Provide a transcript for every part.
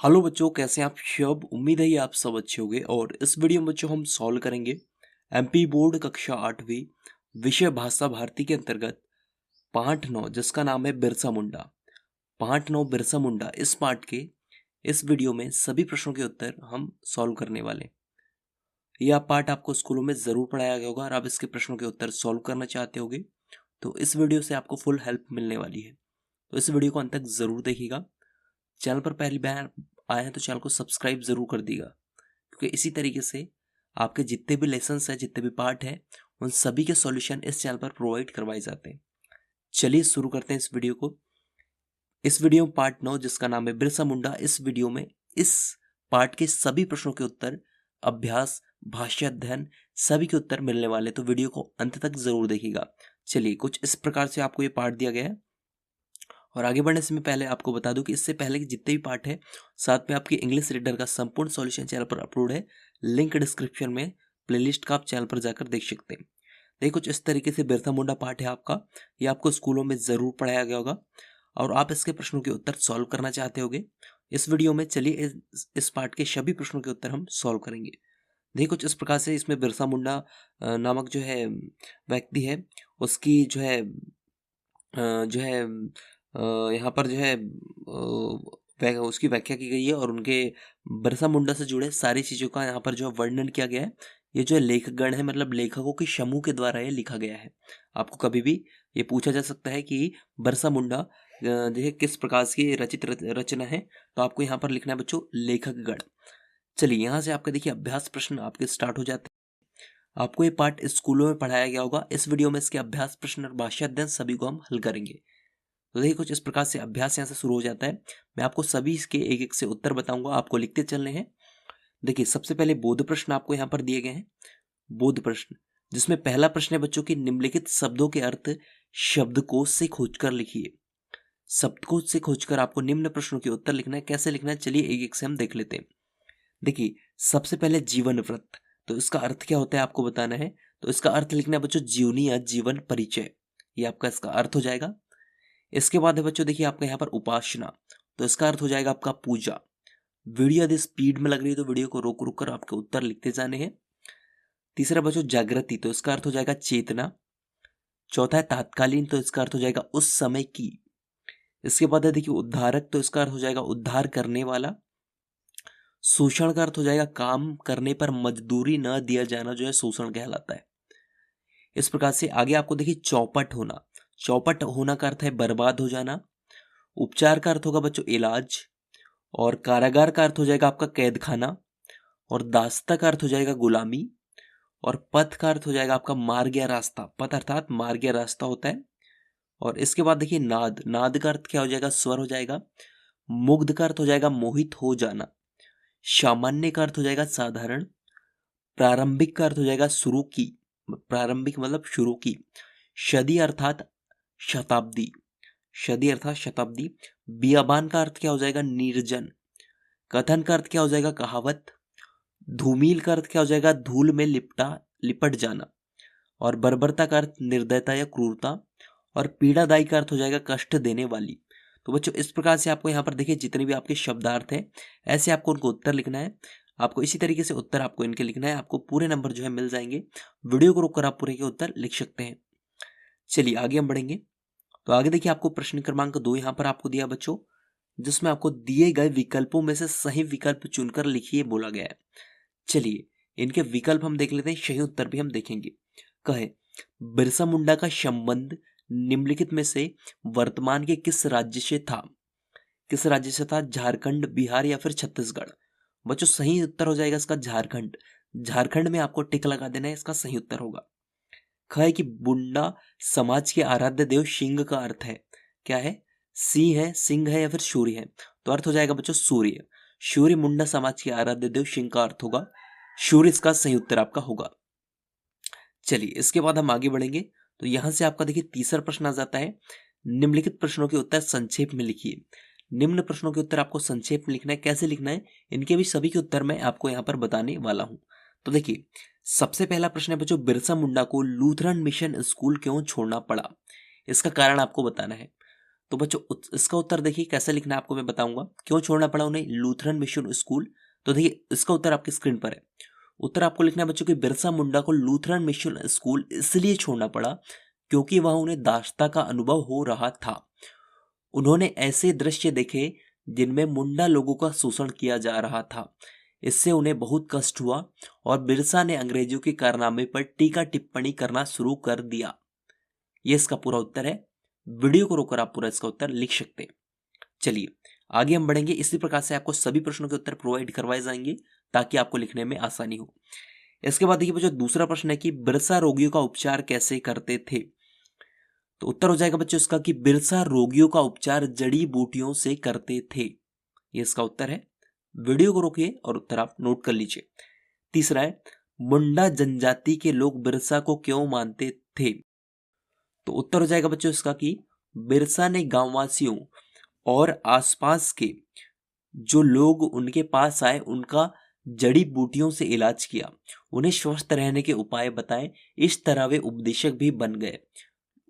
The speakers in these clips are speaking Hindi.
हेलो बच्चों, कैसे हैं आप सब। उम्मीद है ये आप सब अच्छे होंगे। और इस वीडियो में बच्चों हम सॉल्व करेंगे एमपी बोर्ड कक्षा 8वीं विषय भाषा भारती के अंतर्गत पाठ 9 जिसका नाम है बिरसा मुंडा। पाठ 9 बिरसा मुंडा, इस पाठ के इस वीडियो में सभी प्रश्नों के उत्तर हम सॉल्व करने वाले हैं। यह पाठ आपको स्कूलों में जरूर पढ़ाया गया होगा और आप इसके प्रश्नों के उत्तर सॉल्व करना चाहते होगे तो इस वीडियो से आपको फुल हेल्प मिलने वाली है। तो इस वीडियो को अंत तक जरूर देखिएगा। चैनल पर पहली बार आए हैं तो चैनल को सब्सक्राइब जरूर कर दीजिएगा, क्योंकि इसी तरीके से आपके जितने भी लेसन्स हैं, जितने भी पार्ट हैं, उन सभी के सॉल्यूशन इस चैनल पर प्रोवाइड करवाए जाते हैं। चलिए शुरू करते हैं इस वीडियो को। इस वीडियो में पार्ट 9 जिसका नाम है बिरसा मुंडा, इस वीडियो में इस पार्ट के सभी प्रश्नों के उत्तर, अभ्यास, भाष्य अध्ययन सभी के उत्तर मिलने वाले, तो वीडियो को अंत तक जरूर देखिएगा। चलिए, कुछ इस प्रकार से आपको ये पार्ट दिया गया है। और आगे बढ़ने से मैं पहले आपको बता दूं कि इससे पहले के जितने भी पार्ट है, साथ में आपकी इंग्लिश रीडर का संपूर्ण सॉल्यूशन चैनल पर अपलोड है। लिंक डिस्क्रिप्शन में प्लेलिस्ट का आप चैनल पर जाकर देख सकते हैं। देखिए, कुछ इस तरीके से बिरसा मुंडा पाठ है आपका। ये आपको स्कूलों में जरूर पढ़ाया गया होगा और आप इसके प्रश्नों के उत्तर सॉल्व करना चाहते होगे। इस वीडियो में चलिए इस पाठ के सभी प्रश्नों के उत्तर हम सॉल्व करेंगे। देखिए, कुछ इस प्रकार से इसमें बिरसा मुंडा नामक जो है व्यक्ति है, उसकी जो है यहाँ पर जो है उसकी व्याख्या की गई है और उनके बिरसा मुंडा से जुड़े सारी चीज़ों का यहाँ पर जो है वर्णन किया गया है। ये जो है लेखकगण है, मतलब लेखकों के समूह के द्वारा ये लिखा गया है। आपको कभी भी ये पूछा जा सकता है कि बिरसा मुंडा जो है किस प्रकार की रचित रचना है, तो आपको यहाँ पर लिखना है बच्चों लेखकगण। चलिए, यहाँ से आपका देखिए अभ्यास प्रश्न आपके स्टार्ट हो जाते हैं। आपको ये पाठ स्कूलों में पढ़ाया गया होगा। इस वीडियो में इसके अभ्यास प्रश्न और भाषा अध्ययन सभी को हम हल करेंगे। तो देखिए, कुछ इस प्रकार से अभ्यास यहाँ से शुरू हो जाता है। मैं आपको सभी इसके एक एक से उत्तर बताऊंगा, आपको लिखते चलने हैं। देखिए, सबसे पहले बोध प्रश्न आपको यहाँ पर दिए गए हैं। बोध प्रश्न, जिसमें पहला प्रश्न है बच्चों की निम्नलिखित शब्दों के अर्थ शब्दकोश से खोजकर लिखिए। शब्दकोश से खोजकर आपको निम्न प्रश्नों के उत्तर लिखना है। कैसे लिखना है, चलिए एक एक से हम देख लेते हैं। देखिए, सबसे पहले जीवन व्रत, तो इसका अर्थ क्या होता है आपको बताना है। तो इसका अर्थ लिखना है बच्चों जीवनी या जीवन परिचय, ये आपका इसका अर्थ हो जाएगा। इसके बाद है बच्चों देखिए आपका यहाँ पर उपासना, तो इसका अर्थ हो जाएगा आपका पूजा। वीडियो यदि स्पीड में लग रही है तो वीडियो को रोक रोक कर आपके उत्तर लिखते जाने हैं। तीसरा बच्चों जागृति, तो इसका अर्थ हो जाएगा चेतना। चौथा है तात्कालीन, तो इसका अर्थ हो जाएगा उस समय की। इसके बाद है देखिए उद्धारक, तो इसका अर्थ हो जाएगा उद्धार करने वाला। शोषण का अर्थ हो जाएगा काम करने पर मजदूरी न दिया जाना, जो है शोषण कहलाता है। इस प्रकार से आगे आपको देखिए चौपट होना, चौपट होना का अर्थ है बर्बाद हो जाना। उपचार का अर्थ होगा बच्चों इलाज। और कारागार का अर्थ हो जाएगा आपका कैद खाना। और दास्ता का अर्थ हो जाएगा गुलामी। और पथ का अर्थ हो जाएगा आपका मार्ग या रास्ता, पथ अर्थात मार्ग या रास्ता होता है। और इसके बाद देखिए नाद, नाद का अर्थ क्या हो जाएगा, स्वर हो जाएगा। मुग्ध का अर्थ हो जाएगा मोहित हो जाना। सामान्य का अर्थ हो जाएगा साधारण। प्रारंभिक का अर्थ हो जाएगा शुरू की, प्रारंभिक मतलब शुरू की। सदी अर्थात शताब्दी, सदी अर्थात शताब्दी। बियाबान का अर्थ क्या हो जाएगा, निर्जन। कथन का अर्थ क्या हो जाएगा, कहावत। धूमिल का अर्थ क्या हो जाएगा, धूल में लिपट जाना। और बर्बरता का अर्थ निर्दयता या क्रूरता। और पीड़ादायी का अर्थ हो जाएगा कष्ट देने वाली। तो बच्चों, इस प्रकार से आपको यहाँ पर देखिए जितने भी आपके शब्दार्थ हैं, ऐसे आपको उनको उत्तर लिखना है। आपको इसी तरीके से उत्तर आपको इनके लिखना है। आपको पूरे नंबर जो है मिल जाएंगे। वीडियो को रोककर आप पूरे के उत्तर लिख सकते हैं। चलिए आगे हम बढ़ेंगे। तो आगे देखिए आपको प्रश्न क्रमांक 2 यहाँ पर आपको दिया बच्चों, जिसमें आपको दिए गए विकल्पों में से सही विकल्प चुनकर लिखिए बोला गया है। चलिए इनके विकल्प हम देख लेते हैं, सही उत्तर भी हम देखेंगे। कहे बिरसा मुंडा का संबंध निम्नलिखित में से वर्तमान के किस राज्य से था। किस राज्य से था, झारखंड, बिहार या फिर छत्तीसगढ़। बच्चों सही उत्तर हो जाएगा इसका झारखंड। झारखंड में आपको टिक लगा देना है, इसका सही उत्तर होगा। ख है कि मुंडा समाज के आराध्य देव सिंह का अर्थ है क्या है, सिंह है या फिर सूर्य है। तो अर्थ हो जाएगा बच्चों सूर्य। सूर्य मुंडा समाज के आराध्य देव सिंह का अर्थ होगा। सूर्य इसका सही उत्तर आपका होगा। चलिए इसके बाद हम आगे बढ़ेंगे। तो यहां से आपका देखिए तीसरा प्रश्न आ जाता है, निम्नलिखित प्रश्नों के उत्तर संक्षेप में लिखिए। निम्न प्रश्नों के उत्तर आपको संक्षेप में लिखना है। कैसे लिखना है, इनके भी सभी के उत्तर मैं आपको यहाँ पर बताने वाला हूँ। तो देखिए सबसे पहला प्रश्न है बच्चों, बिरसा मुंडा को लूथरन मिशन स्कूल क्यों छोड़ना पड़ा। इसका कारण आपको बताना है। तो बच्चों इसका उत्तर देखिए कैसे लिखना है आपको मैं बताऊंगा। क्यों छोड़ना पड़ा उन्हें लूथरन मिशन स्कूल? तो देखिए इसका उत्तर आपकी स्क्रीन पर है। उत्तर आपको लिखना है बच्चों कि बिरसा मुंडा को लूथरन मिशन स्कूल इसलिए छोड़ना पड़ा क्योंकि वहां उन्हें दासता का अनुभव हो रहा था। उन्होंने ऐसे दृश्य देखे जिनमें मुंडा लोगों का शोषण किया जा रहा था। इससे उन्हें बहुत कष्ट हुआ और बिरसा ने अंग्रेजों के कारनामे पर टीका टिप्पणी करना शुरू कर दिया। ये इसका पूरा उत्तर है। वीडियो को रोककर आप पूरा इसका उत्तर लिख सकते हैं। चलिए आगे हम बढ़ेंगे। इसी प्रकार से आपको सभी प्रश्नों के उत्तर प्रोवाइड करवाए जाएंगे ताकि आपको लिखने में आसानी हो। इसके बाद देखिए बच्चों दूसरा प्रश्न है कि बिरसा रोगियों का उपचार कैसे करते थे? तो उत्तर हो जाएगा बच्चों इसका कि बिरसा रोगियों का उपचार जड़ी बूटियों से करते थे। ये इसका उत्तर है। वीडियो को रोकिए और उत्तर आप नोट कर लीजिए। तीसरा है मुंडा जनजाति के लोग बिरसा को क्यों मानते थे? तो उत्तर हो जाएगा बच्चों इसका कि बिरसा ने गांववासियों और आसपास के जो लोग उनके पास आए उनका जड़ी बूटियों से इलाज किया, उन्हें स्वस्थ रहने के उपाय बताए। इस तरह वे उपदेशक भी बन गए।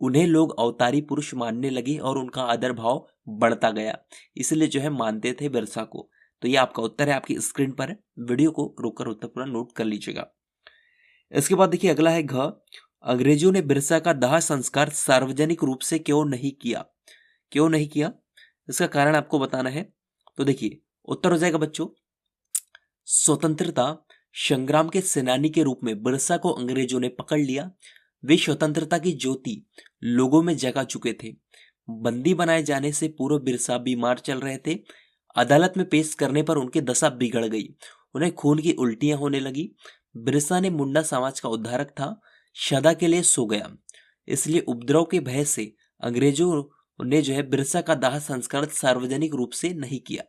उन्हें लोग अवतारी पुरुष मानने लगे और उनका आदर भाव बढ़ता गया, इसलिए जो है मानते थे बिरसा को। तो ये आपका उत्तर है, आपकी स्क्रीन पर है। वीडियो को रोककर उत्तर पूरा नोट कर लीजिएगा। इसके बाद देखिए अगला है घ। अंग्रेजों ने बिरसा का दाह संस्कार सार्वजनिक रूप से क्यों नहीं किया? क्यों नहीं किया इसका कारण आपको बताना है। तो देखिए उत्तर हो जाएगा बच्चों स्वतंत्रता संग्राम के सेनानी के रूप में बिरसा को अंग्रेजों ने पकड़ लिया। वे स्वतंत्रता की ज्योति लोगों में जगा चुके थे। बंदी बनाए जाने से पूर्व बिरसा बीमार चल रहे थे। अदालत में पेश करने पर उनकी दशा बिगड़ गई, उन्हें खून की उल्टियां होने लगी। बिरसा ने मुंडा समाज का उद्धारक था, सदा के लिए सो गया। इसलिए उपद्रव के भय से अंग्रेजों ने जो है बिरसा का दाह संस्कार सार्वजनिक रूप से नहीं किया।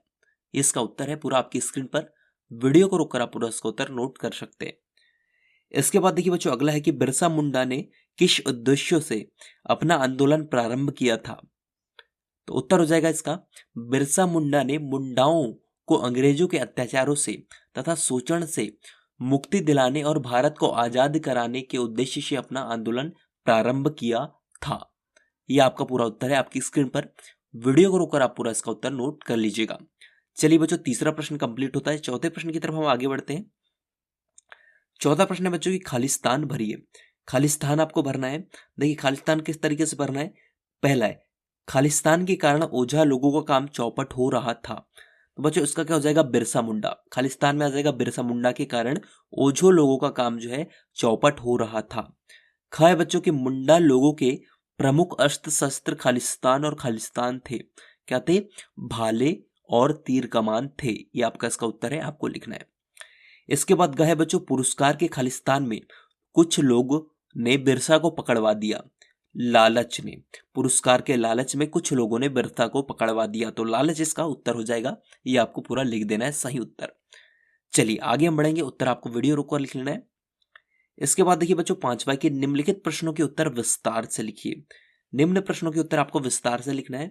इसका उत्तर है पूरा आपकी स्क्रीन पर। वीडियो को रोककर आप पूरा इसका उत्तर नोट कर सकते हैं। इसके बाद देखिए बच्चों अगला है कि बिरसा मुंडा ने किस उद्देश्य से अपना आंदोलन प्रारंभ किया था? तो उत्तर हो जाएगा इसका बिरसा मुंडा ने मुंडाओं को अंग्रेजों के अत्याचारों से तथा शोषण से मुक्ति दिलाने और भारत को आजाद कराने के उद्देश्य से अपना आंदोलन प्रारंभ किया था। यह आपका पूरा उत्तर है आपकी स्क्रीन पर। वीडियो को रोककर आप पूरा इसका उत्तर नोट कर लीजिएगा। चलिए बच्चों तीसरा प्रश्न कंप्लीट होता है। चौथे प्रश्न की तरफ हम आगे बढ़ते हैं। चौथा प्रश्न है बच्चों की खालिस्तान भरिए। खालिस्तान आपको भरना है। देखिए खालिस्तान किस तरीके से भरना है। पहला है खालिस्तान के कारण ओझा लोगों का काम चौपट हो रहा था। तो बच्चों इसका क्या हो जाएगा बिरसा मुंडा। खालिस्तान में आ जाएगा बिरसा मुंडा के कारण ओझो लोगों का काम जो है चौपट हो रहा था। ख है बच्चों के मुंडा लोगों के प्रमुख अस्त्र शस्त्र खालिस्तान और खालिस्तान थे। क्या थे? भाले और तीर कमान थे। ये आपका इसका उत्तर है, आपको लिखना है। इसके बाद ग है बच्चों पुरस्कार के खालिस्तान में कुछ लोग ने बिरसा को पकड़वा दिया। लालच ने, पुरस्कार के लालच में कुछ लोगों ने बिरसा को पकड़वा दिया। तो लालच इसका उत्तर हो जाएगा। ये आपको पूरा लिख देना है सही उत्तर। चलिए आगे हम बढ़ेंगे। उत्तर आपको वीडियो रोककर लिख लेना है। इसके बाद देखिए बच्चों पांचवा के निम्नलिखित प्रश्नों के उत्तर विस्तार से लिखिए। निम्न प्रश्नों के उत्तर आपको विस्तार से लिखना है।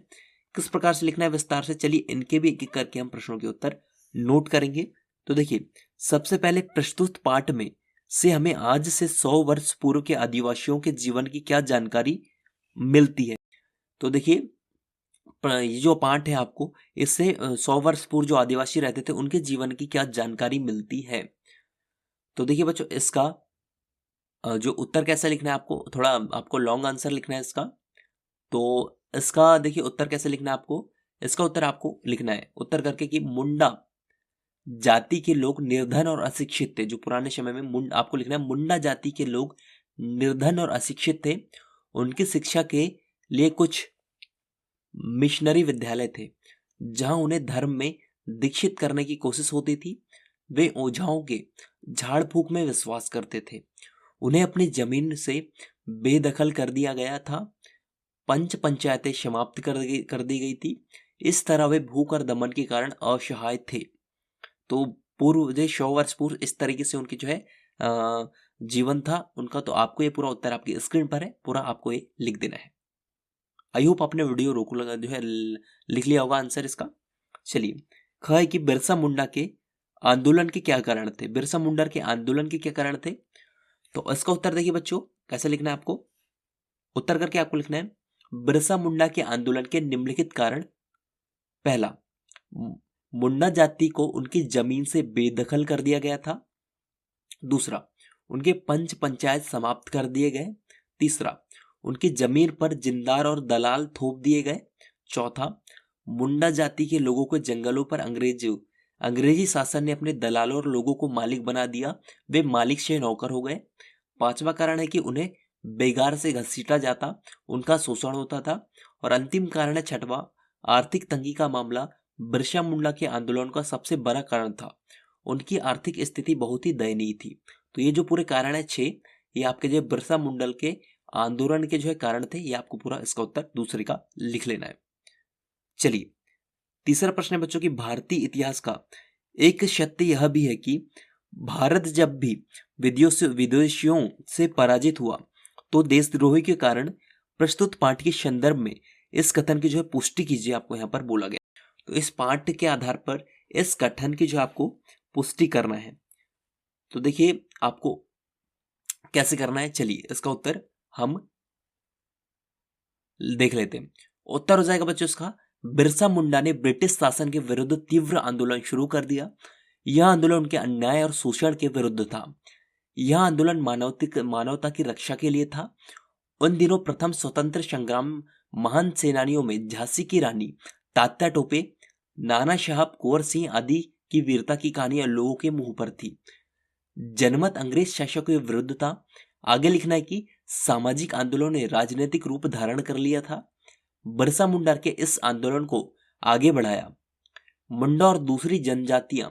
किस प्रकार से लिखना है विस्तार से? चलिए इनके भी एक एक करके हम प्रश्नों के उत्तर नोट करेंगे। तो देखिए सबसे पहले प्रस्तुत पाठ में से हमें आज से 100 वर्ष पूर्व के आदिवासियों के जीवन की क्या जानकारी मिलती है? तो देखिए ये जो पाठ है आपको इससे 100 वर्ष पूर्व जो आदिवासी रहते थे उनके जीवन की क्या जानकारी मिलती है। तो देखिए बच्चों इसका जो उत्तर कैसे लिखना है आपको, थोड़ा आपको लॉन्ग आंसर लिखना है इसका। तो इसका देखिए उत्तर कैसे लिखना है आपको। इसका उत्तर आपको लिखना है उत्तर करके कि मुंडा जाति के लोग निर्धन और अशिक्षित थे। जो पुराने समय में आपको लिखना है मुंडा जाति के लोग निर्धन और अशिक्षित थे। उनकी शिक्षा के लिए कुछ मिशनरी विद्यालय थे जहां उन्हें धर्म में दीक्षित करने की कोशिश होती थी। वे ओझाओं के झाड़ फूक में विश्वास करते थे। उन्हें अपनी जमीन से बेदखल कर दिया गया था। पंच पंचायतें समाप्त कर दी गई थी। इस तरह वे भूख और दमन के कारण असहाय थे। तो पूर्व जो 100 वर्ष पूर्व इस तरीके से उनकी जो है जीवन था उनका। तो आपको ये पूरा उत्तर आपकी स्क्रीन पर है, पूरा आपको ये लिख देना है। आई होप आपने वीडियो रोको लगा जो है लिख लिया होगा आंसर इसका। चलिए ख है कि बिरसा मुंडा के आंदोलन के क्या कारण थे। बिरसा मुंडा के आंदोलन के क्या कारण थे? तो इसका उत्तर देखिए बच्चों कैसे लिखना है आपको। उत्तर करके आपको लिखना है बिरसा मुंडा के आंदोलन के निम्नलिखित कारण। पहला, मुंडा जाति को उनकी जमीन से बेदखल कर दिया गया था। दूसरा, उनके पंच पंचायत समाप्त कर दिए गए। तीसरा, उनकी जमीन पर जिंदार और दलाल थोप दिए गए। चौथा, मुंडा जाति के लोगों को जंगलों पर अंग्रेजी शासन ने अपने दलालों और लोगों को मालिक बना दिया, वे मालिक से नौकर हो गए। पांचवा कारण है कि उन्हें बेगार से घसीटा जाता, उनका शोषण होता था। और अंतिम कारण है छठवां, आर्थिक तंगी का मामला बिरसा मुंडा के आंदोलन का सबसे बड़ा कारण था, उनकी आर्थिक स्थिति बहुत ही दयनीय थी। तो ये जो पूरे कारण है 6, ये आपके जो बिरसा मुंडा के आंदोलन के जो है कारण थे, ये आपको पूरा इसका उत्तर दूसरे का लिख लेना है। चलिए, तीसरा प्रश्न है बच्चों की भारतीय इतिहास का एक सत्य यह भी है कि भारत जब भी विदेशियों से पराजित हुआ तो देशद्रोही के कारण प्रस्तुत पाठ के संदर्भ में इस कथन की जो है पुष्टि कीजिए, आपको यहाँ पर बोला गया। तो इस पाठ के आधार पर इस कथन की जो आपको पुष्टि करना है। तो देखिए आपको कैसे करना है, चलिए इसका उत्तर हम देख लेते हैं। उत्तर हो जाएगा बच्चों इसका, बिरसा मुंडा ने ब्रिटिश शासन के विरुद्ध तीव्र आंदोलन शुरू कर दिया। यह आंदोलन उनके अन्याय और शोषण के विरुद्ध था। यह आंदोलन मानवता की रक्षा के लिए था। उन दिनों प्रथम स्वतंत्र संग्राम महान सेनानियों में झांसी की रानी, तात्या टोपे, नाना साहब, कुंवर सिंह आदि की वीरता की कहानियां लोगों के मुंह पर थी। जनमत अंग्रेज शासकों के विरुद्ध था। आगे लिखना है कि सामाजिक आंदोलनों ने राजनीतिक रूप धारण कर लिया था। बिरसा मुंडा के इस आंदोलन को आगे बढ़ाया। मुंडा और दूसरी जनजातियां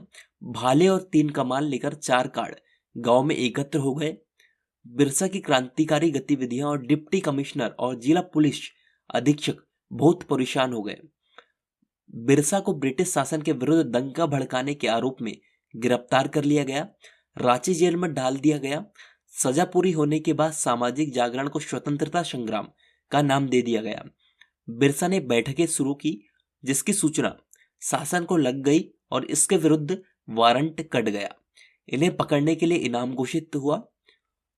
भाले और 3 कमान लेकर चारकाड़ गांव में एकत्र हो गए। बिरसा की क्रांतिकारी गतिविधियां और डिप्टी कमिश्नर और जिला पुलिस अधीक्षक बहुत परेशान हो गए। बिरसा को ब्रिटिश शासन के विरुद्ध दंगा भड़काने के आरोप में गिरफ्तार कर लिया गया, रांची जेल में डाल दिया गया। सजा पूरी होने के बाद सामाजिक जागरण को स्वतंत्रता संग्राम का नाम दे दिया गया। बिरसा ने बैठकें शुरू की, जिसकी सूचना शासन को लग गई और इसके विरुद्ध वारंट कट गया। इन्हें पकड़ने के लिए इनाम घोषित हुआ।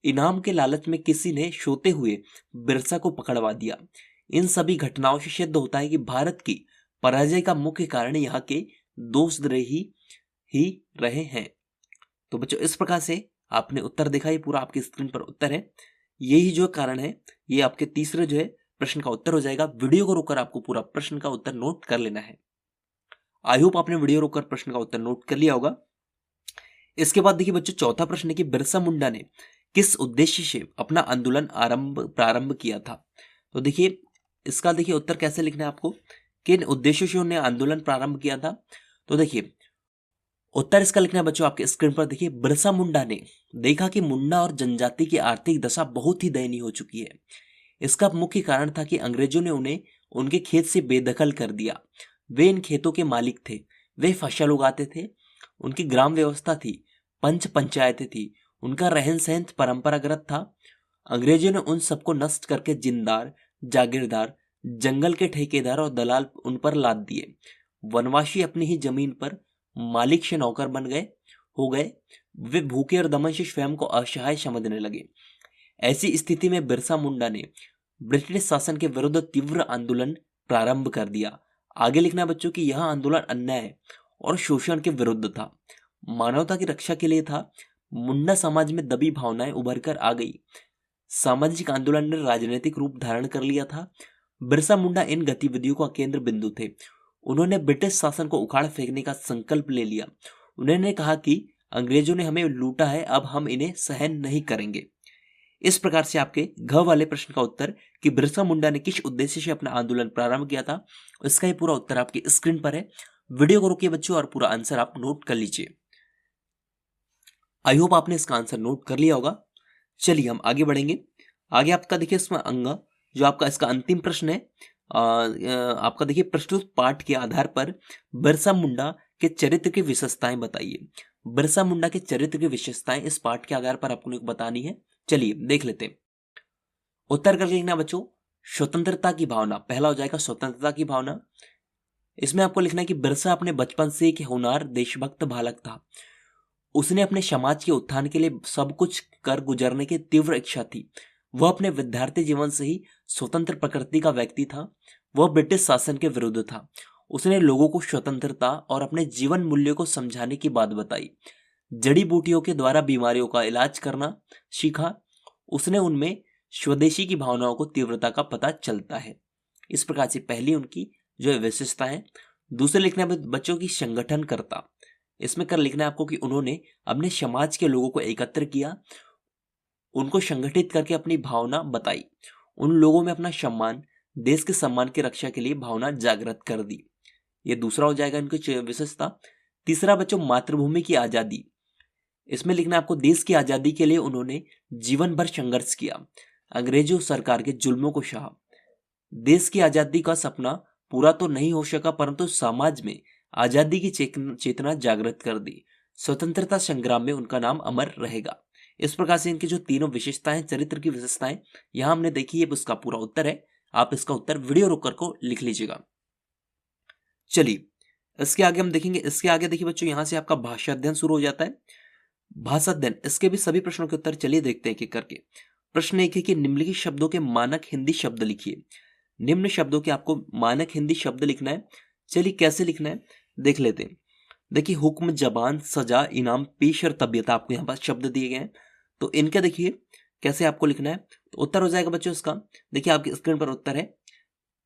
इनाम के लालच में किसी ने सोते हुए बिरसा को पकड़वा दिया। इन सभी घटनाओं से सिद्ध होता है कि भारत की पराजय का मुख्य कारण यहाँ के दोषद्रोही ही रहे हैं। तो बच्चों इस प्रकार से आपने उत्तर देखा, ये पूरा आपकी स्क्रीन पर उत्तर है। यही जो कारण है, ये आपके तीसरे जो है प्रश्न का उत्तर हो जाएगा। वीडियो को रोककर आपको पूरा प्रश्न का उत्तर नोट कर लेना है। आई होप आपने वीडियो रोककर प्रश्न का उत्तर नोट कर लिया होगा। इसके बाद देखिए बच्चों, चौथा प्रश्न है कि बिरसा मुंडा ने किस उद्देश्य से अपना आंदोलन प्रारंभ किया था। तो देखिए इसका देखिए उत्तर कैसे लिखना है आपको, किन उद्देश्यों से उन्होंने आंदोलन प्रारंभ किया था। तो देखिए उत्तर इसका लिखना है बच्चों आपके स्क्रीन पर। देखिए, बिरसा मुंडा ने देखा कि मुंडा और जनजाति की आर्थिक दशा बहुत ही दयनीय हो चुकी है। इसका मुख्य कारण था कि अंग्रेजों ने उन्हें उनके खेत से बेदखल कर दिया। वे इन खेतों के मालिक थे, वे फसल उगाते थे, उनकी ग्राम व्यवस्था थी, पंच पंचायतें थी, उनका रहन सहन परंपरागत था। अंग्रेजों ने उन सबको नष्ट करके जिंदार, जागीरदार, जंगल के ठेकेदार और दलाल उन पर लाद दिए। वनवासी अपनी ही जमीन पर मालिक से नौकर बन गए हो गए। वे भूखे और दमन से स्वयं को असहाय समझने लगे। ऐसी स्थिति में बिरसा मुंडा ने ब्रिटिश शासन के विरुद्ध तीव्र आंदोलन प्रारंभ कर दिया। आगे लिखना बच्चों कि यह आंदोलन अन्याय और शोषण के विरुद्ध था, मानवता की रक्षा के लिए था। मुंडा समाज में दबी भावनाएं उभर कर आ गई। सामाजिक आंदोलन ने राजनीतिक रूप धारण कर लिया था। बिरसा मुंडा इन गतिविधियों का केंद्र बिंदु थे। उन्होंने ब्रिटिश शासन को उखाड़ फेंकने का संकल्प ले लिया। उन्होंने कहा कि अंग्रेजों ने हमें लूटा है, अब हम इन्हें सहन नहीं करेंगे। इस प्रकार से आपके घ वाले प्रश्न का उत्तर कि बिरसा मुंडा ने किस उद्देश्य से अपना आंदोलन प्रारंभ किया था, इसका ही पूरा उत्तर आपकी स्क्रीन पर है। वीडियो को रोकिए बच्चों और पूरा आंसर आप नोट कर लीजिए। आई होप आपने इसका आंसर नोट कर लिया होगा। चलिए हम आगे बढ़ेंगे। आगे आपका देखिए इसमें अंग जो आपका इसका अंतिम प्रश्न है, आपका देखिए प्रस्तुत पाठ के आधार पर बिरसा मुंडा के चरित्र की विशेषताएं बताइए। बिरसा मुंडा के चरित्र की विशेषताएं इस पाठ के आधार पर आपको बतानी है। चलिए देख लेते हैं। उत्तर करके लिखना बच्चों, स्वतंत्रता की भावना। पहला हो जाएगा स्वतंत्रता की भावना। इसमें आपको लिखना है कि बिरसा अपने बचपन से एक होनहार देशभक्त बालक था। उसने अपने समाज के उत्थान के लिए सब कुछ कर गुजरने की तीव्र इच्छा थी। वह अपने विद्यार्थी जीवन से ही स्वतंत्र प्रकृति का व्यक्ति था। वह ब्रिटिश शासन के विरुद्ध था। उसने लोगों को स्वतंत्रता और अपने जीवन मूल्यों को समझाने की बात बताई। जड़ी बूटियों के द्वारा बीमारियों का इलाज करना सीखा। उसने उनमें स्वदेशी की भावनाओं को तीव्रता का पता चलता है। इस प्रकार से पहली उनकी जो विशेषता है। दूसरे लिखना है बच्चों की संगठनकर्ता। इसमें कर लिखना है आपको कि उन्होंने अपने समाज के लोगों को एकत्र किया, उनको संगठित करके अपनी भावना बताई, उन लोगों में अपना सम्मान, देश के सम्मान की रक्षा के लिए भावना जागृत कर दी। ये दूसरा हो जाएगा इनकी विशेषता। तीसरा बच्चों मातृभूमि की आजादी। इसमें लिखना आपको देश की आजादी के लिए उन्होंने जीवन भर संघर्ष किया, अंग्रेजों सरकार के जुल्मों को सहा। देश की आजादी का सपना पूरा तो नहीं हो सका, परंतु समाज में आजादी की चेतना जागृत कर दी। स्वतंत्रता संग्राम में उनका नाम अमर रहेगा। इस प्रकार से इनकी जो तीनों विशेषताएं, चरित्र की विशेषताएं यहां हमने देखी है, उसका पूरा उत्तर है। आप इसका उत्तर वीडियो रोककर को लिख लीजिएगा। चलिए इसके आगे हम देखेंगे। इसके आगे देखिए बच्चों, यहां से आपका भाषा अध्ययन शुरू हो जाता है। भाषा अध्ययन, इसके भी सभी प्रश्नों के उत्तर चलिए देखते हैं एक करके। प्रश्न एक है कि निम्नलिखित शब्दों के मानक हिंदी शब्द लिखिए। निम्न शब्दों के आपको मानक हिंदी शब्द लिखना है। चलिए कैसे लिखना है देख लेते हैं। देखिए हुक्म, जबान, सजा, इनाम, पेश और तबीयत आपको यहाँ पर शब्द दिए गए हैं। तो इनका देखिए कैसे आपको लिखना है। तो उत्तर हो जाएगा बच्चों इसका, देखिए आपकी स्क्रीन पर उत्तर है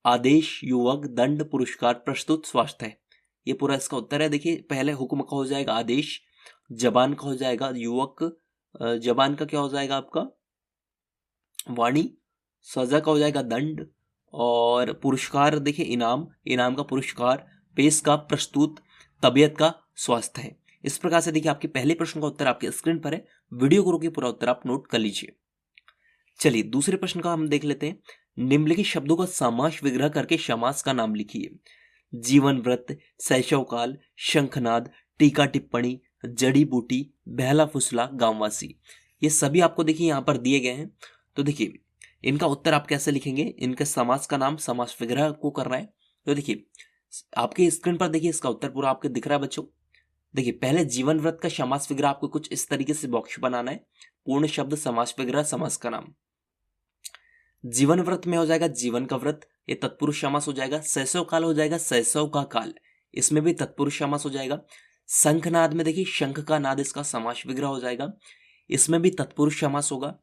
आदेश, युवक, दंड, पुरस्कार, प्रस्तुत, स्वास्थ्य है। ये पूरा इसका उत्तर है। देखिए पहले हुक्म का हो जाएगा आदेश, जबान का हो जाएगा युवक, जबान का क्या हो जाएगा आपका वाणी, सजा का हो जाएगा दंड, और पुरस्कार देखिए इनाम, इनाम का पुरस्कार, पेश का प्रस्तुत, तबीयत का स्वास्थ्य है। इस प्रकार से देखिए आपके पहले प्रश्न का उत्तर आपके स्क्रीन पर है। वीडियो को रोकिए, पूरा उत्तर आप नोट कर लीजिए। चलिए दूसरे प्रश्न का हम देख लेते हैं। निम्नलिखित शब्दों का समास विग्रह करके समास का नाम लिखिए। जीवन व्रत, शैशवकाल, शंखनाद, टीका टिप्पणी, जड़ी बूटी, बहला फुसला, गांववासी, ये सभी आपको देखिए यहाँ पर दिए गए हैं। तो देखिए इनका उत्तर आप कैसे लिखेंगे। इनके समास का नाम समास विग्रह को कर रहा है। तो देखिए आपके स्क्रीन पर देखिए इसका उत्तर पूरा आपके दिख रहा है बच्चों। देखिए पहले जीवन व्रत का समास विग्रह आपको कुछ इस तरीके से बॉक्स बनाना है। पूर्ण शब्द, समास विग्रह, समास का नाम। जीवन व्रत में हो जाएगा जीवन का व्रत, ये तत्पुरुष समास हो जाएगा। शैशव काल हो जाएगा शैशव का काल, इसमें भी तत्पुरुष समास हो जाएगा। शंखनाद में देखिए शंख का नाद, इसका समास विग्रह हो जाएगा, इसमें भी तत्पुरुष समास होगा।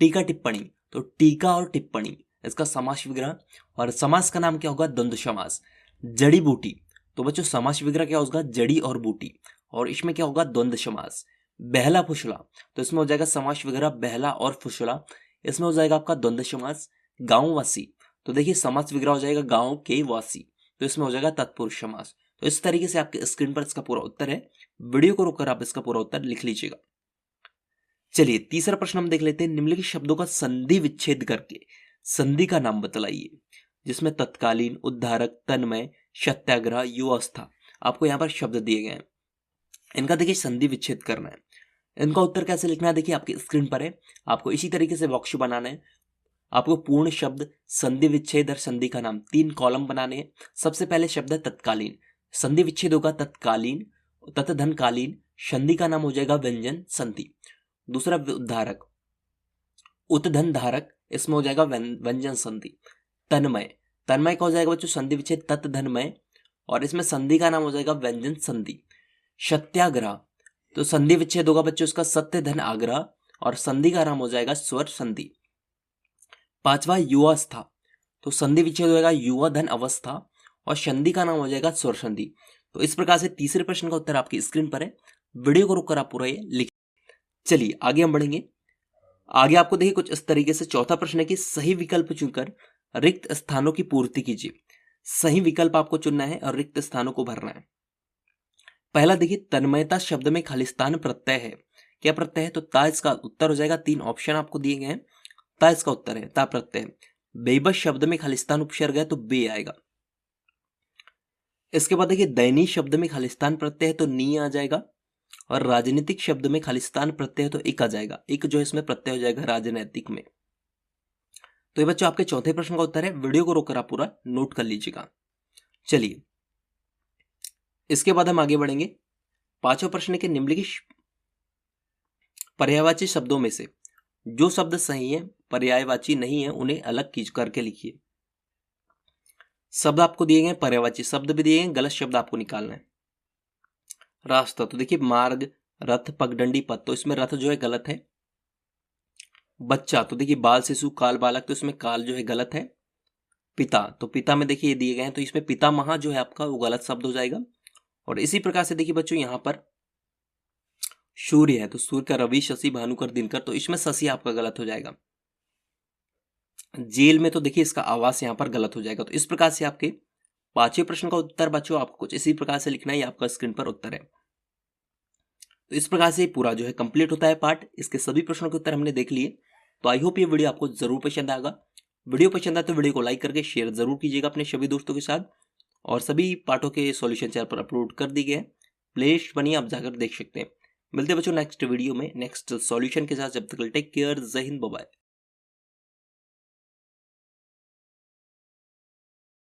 टीका टिप्पणी, तो टीका और टिप्पणी इसका समास विग्रह, और समास का नाम क्या होगा द्वंद्व समास। जड़ी बूटी, तो बच्चों समास विग्रह क्या होगा जड़ी और बूटी, और इसमें क्या होगा द्वंद्व समास। बहला फुसला, तो इसमें हो जाएगा समास विग्रह बहला और फुसला, इसमें हो जाएगा आपका द्वंद्व समास। गांववासी, तो देखिए समास विग्रह हो जाएगा गांव के वासी, तो इसमें हो जाएगा तत्पुरुष समास। तो इस तरीके से आपके स्क्रीन पर इसका पूरा उत्तर है। वीडियो को रोककर आप इसका पूरा उत्तर लिख लीजिएगा। चलिए तीसरा प्रश्न हम देख लेते हैं। निम्नलिखित शब्दों का संधि विच्छेद करके संधि का नाम बतलाइए, जिसमें तत्कालीन, उद्धारक, तन्मय, सत्याग्रह, युवावस्था आपको यहाँ पर शब्द दिए गए हैं। इनका देखिए संधि विच्छेद करना है। इनका उत्तर कैसे लिखना है देखिए आपकी स्क्रीन पर है। आपको इसी तरीके से बॉक्स बनाना है। आपको पूर्ण शब्द, संधि विच्छेद और संधि का नाम, 3 कॉलम बनाने हैं। सबसे पहले शब्द है तत्कालीन, संधि विच्छेद होगा तत्कालीन, तत्धनकालीन, संधि का नाम हो जाएगा व्यंजन संधि। दूसरा उद्धारक, उत्धन धारक, इसमें हो जाएगा व्यंजन संधि। तन्मय, तन्मय का हो जाएगा बच्चों संधि विच्छेद तत्धनमय, और इसमें संधि का नाम हो जाएगा व्यंजन संधि। सत्याग्रह, तो संधि विच्छेद होगा बच्चों इसका सत्य धन आग्रह, और संधि का नाम हो जाएगा स्वर संधि। पांचवा युवावस्था, तो संधि विच्छेद होगा युवा धन अवस्था, और संधि का नाम हो जाएगा स्वर संधि। तो इस प्रकार से तीसरे प्रश्न का उत्तर आपकी स्क्रीन पर है। वीडियो को रोककर आप पूरा ये लिख। चलिए आगे हम बढ़ेंगे। आगे आपको देखिए कुछ इस तरीके से चौथा प्रश्न है कि सही विकल्प चुनकर रिक्त स्थानों की पूर्ति कीजिए। सही विकल्प आपको चुनना है और रिक्त स्थानों को भरना है। पहला देखिए तन्मयता शब्द में खालिस्तान प्रत्यय है। क्या प्रत्यय है? तो ता इसका उत्तर हो जाएगा। 3 ऑप्शन आपको दिए गए हैं, ता इसका उत्तर है, ता प्रत्यय। बेबस शब्द में खालिस्तान उपसर्ग है तो बे आएगा। इसके बाद देखिए दैनी शब्द में खालिस्तान प्रत्यय है तो नी आ जाएगा, और राजनीतिक शब्द में खालिस्तान प्रत्यय है तो एक आ जाएगा। एक जो इसमें प्रत्यय हो जाएगा राजनैतिक में। तो ये बच्चों आपके चौथे प्रश्न का उत्तर है। वीडियो को रोककर आप पूरा नोट कर लीजिएगा। चलिए इसके बाद हम आगे बढ़ेंगे। पांचवा प्रश्न के निम्नलिखित पर्यायवाची शब्दों में से जो शब्द सही है, पर्यायवाची नहीं है, उन्हें अलग कीज करके लिखिए। शब्द आपको दिए गए, पर्यायवाची शब्द भी दिए गए, गलत शब्द आपको निकालना है। रास्ता, तो देखिए मार्ग, रथ, पगडंडी, पथ, तो इसमें रथ जो है गलत है। बच्चा, तो देखिए बाल, शिशु, काल, बालक, तो इसमें काल जो है गलत है। पिता, तो पिता में देखिए ये दिए गए हैं, तो इसमें पिता महा जो है आपका वो गलत शब्द हो जाएगा। और इसी प्रकार से देखिए बच्चों यहाँ पर सूर्य है, तो सूर्य का रवि, शशि, भानुकर, दिनकर, तो इसमें शशि आपका गलत हो जाएगा। जेल में, तो देखिए इसका आवास यहाँ पर गलत हो जाएगा। तो इस प्रकार से आपके 5वें प्रश्न का उत्तर बच्चों आपको कुछ इसी प्रकार से लिखना है, आपका स्क्रीन पर उत्तर है। तो इस प्रकार से पूरा जो है कंप्लीट होता है पार्ट। इसके सभी प्रश्नों के उत्तर हमने देख लिए। तो आई होप ये वीडियो आपको जरूर पसंद आएगा। वीडियो पसंद आए तो वीडियो को लाइक करके शेयर जरूर कीजिएगा अपने सभी दोस्तों के साथ। और सभी पार्टों के सॉल्यूशन चैनल पर अपलोड कर दिए गए, प्लेलिस्ट बनी, आप जाकर देख सकते हैं। मिलते हैं बच्चों नेक्स्ट वीडियो में नेक्स्ट सॉल्यूशन के साथ। जब तक टेक केयर, जय हिंद, बाय बाय।